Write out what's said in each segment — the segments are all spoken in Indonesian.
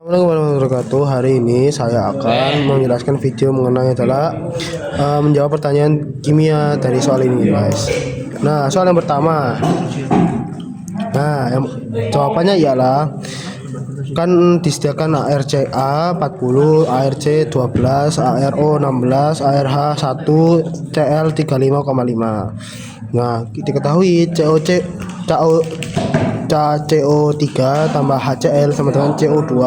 Assalamualaikum warahmatullahi wabarakatuh. Hari ini saya akan menjelaskan video mengenai adalah menjawab pertanyaan kimia dari soal ini, guys. Nah, soal yang pertama. Yang jawabannya ialah kan disediakan ARCA 40, ARC 12, ARO 16, ARH 1, CL 35,5. Nah, diketahui CO3 tambah HCl sama dengan CO2.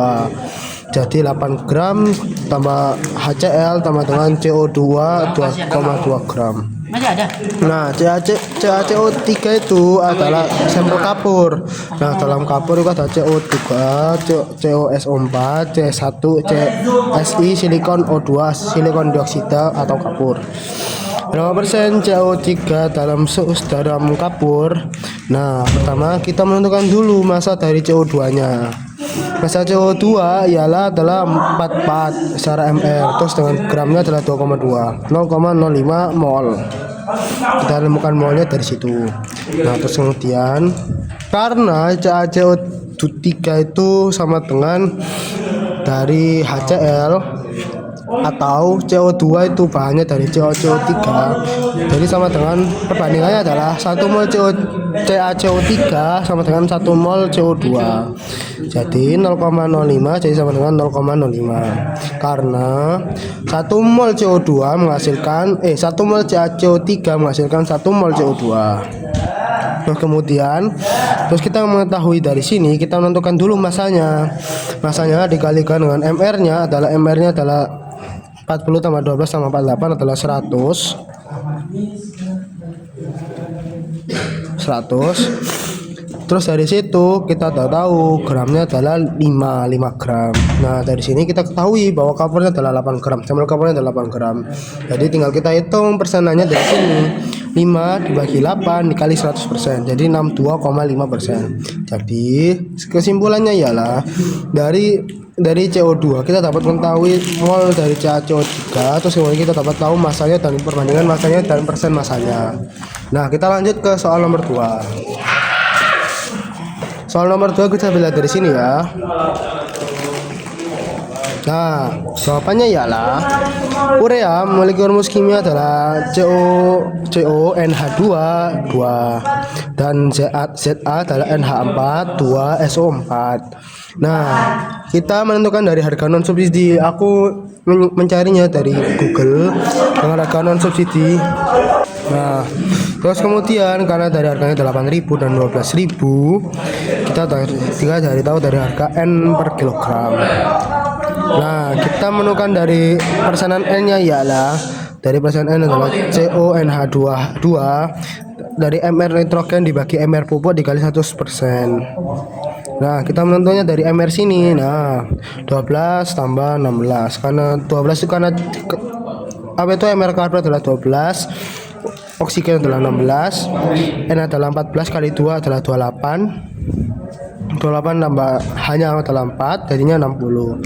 Jadi 8 gram tambah HCl tambah dengan CO2 2,2 gram. Nah, CaCO3 itu adalah sampel kapur. Nah, dalam kapur itu ada CO2, COSO4, C1, CSI, silikon O2, silikon dioksida atau kapur. Berapa persen CO3 dalam kapur? Nah, pertama kita menentukan dulu massa dari CO2-nya. Massa CO2 ialah adalah 44 secara ml, terus dengan gramnya adalah 2,2, 0,05 mol. Kita temukan molnya dari situ. Nah, terus kemudian karena CaCO3 itu sama dengan dari HCl atau CO2 itu bahannya dari CaCO3, jadi sama dengan perbandingannya adalah 1 mol CaCO3 sama dengan 1 mol CO2, jadi 0,05 jadi sama dengan 0,05 karena 1 mol CO2 menghasilkan 1 mol CaCO3 menghasilkan 1 mol CO2. Nah, kemudian terus kita mengetahui dari sini kita menentukan dulu masanya dikalikan dengan MR-nya adalah 40 tambah 12 tambah 48 adalah 100. Terus dari situ kita tahu gramnya adalah 5 gram. Nah, dari sini kita ketahui bahwa kapurnya adalah 8 gram, sampel kapurnya adalah 8 gram. Jadi tinggal kita hitung persenannya dari sini. 5 dibagi 8 dikali 100%, jadi 62,5%. Jadi kesimpulannya ialah dari CO2 kita dapat mengetahui mol dari CaCO3, terus kemudian kita dapat tahu masanya dan perbandingan masanya dan persen masanya. Nah, kita lanjut ke soal nomor 2. Soal nomor 2 kita lihat dari sini ya. Nah, jawabannya ialah urea memiliki rumus kimia adalah CONH2 dan Za adalah NH4 2SO4. Nah, kita menentukan dari harga non subsidi. Aku mencarinya dari Google dengan harga non subsidi. Nah, terus kemudian karena dari harganya 8.000 dan 12.000, kita cari tahu dari harga N per kilogram. Nah, kita menemukan dari persenan N-nya ialah dari persenan N adalah CONH2 dari MR nitrogen dibagi MR pupuk dikali 100%. Nah, kita menentunya dari MR sini. Nah, 12 tambah 16 karena 12 itu karena MR karbon adalah 12, oksigen adalah 16, N adalah 14 kali 2 adalah 28 tambah hanya adalah 4 jadinya 60.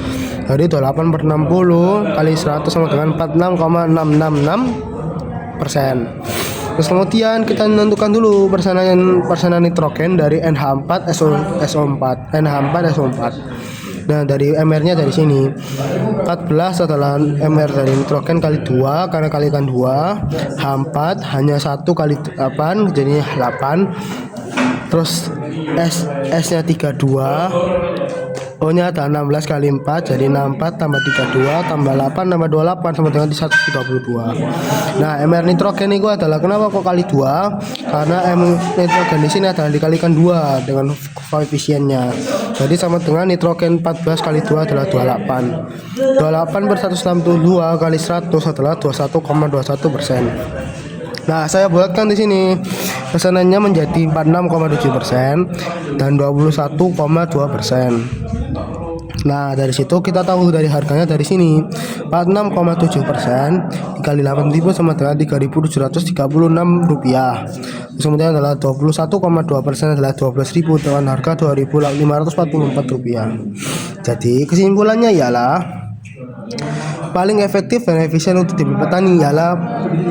Jadi 28 per 60 kali 100 sama dengan 46,666%. Terus kemudian kita menentukan dulu persenan nitrogen dari NH4 SO4. Nah, dari MR-nya dari sini 14 adalah MR dari nitrogen kali 2 karena kalikan 2, H4 hanya 1 kali 8 jadinya 8. Terus S-nya 32, O-nya ada 16 kali 4 jadi 64 tambah 32 tambah 8 tambah 28 sama dengan 132. Nah, MR nitrogen itu adalah kenapa kok kali 2? Karena M nitrogen di sini adalah dikalikan 2 dengan koefisiennya. Jadi sama dengan nitrogen 14 kali 2 adalah 28. 28 per 162 kali 100 adalah 21,21%. Nah, saya buatkan di sini persenannya menjadi 46,7% dan 21,2%. Nah, dari situ kita tahu dari harganya dari sini 46,7% dikali 8.000 sama dengan 3.736 rupiah. Terus kemudian adalah 21,2% adalah 12.000 dengan harga 2.544 rupiah. Jadi kesimpulannya ialah paling efektif dan efisien untuk tim petani ialah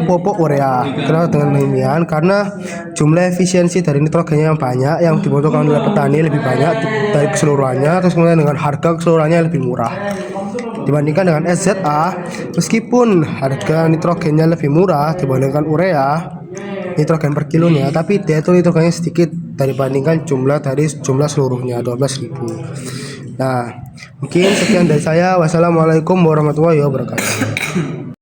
pupuk urea. Kenapa dengan demikian? Karena jumlah efisiensi dari nitrogennya yang banyak, yang dibutuhkan oleh petani lebih banyak dari keseluruhannya, terus kemudian dengan harga keseluruhannya lebih murah dibandingkan dengan SZA. Meskipun harga nitrogennya lebih murah dibandingkan urea, nitrogen per kilonya, tapi dia itu nitrogennya sedikit dibandingkan jumlah seluruhnya 12.000. Nah, mungkin sekian dari saya. Wassalamualaikum warahmatullahi wabarakatuh.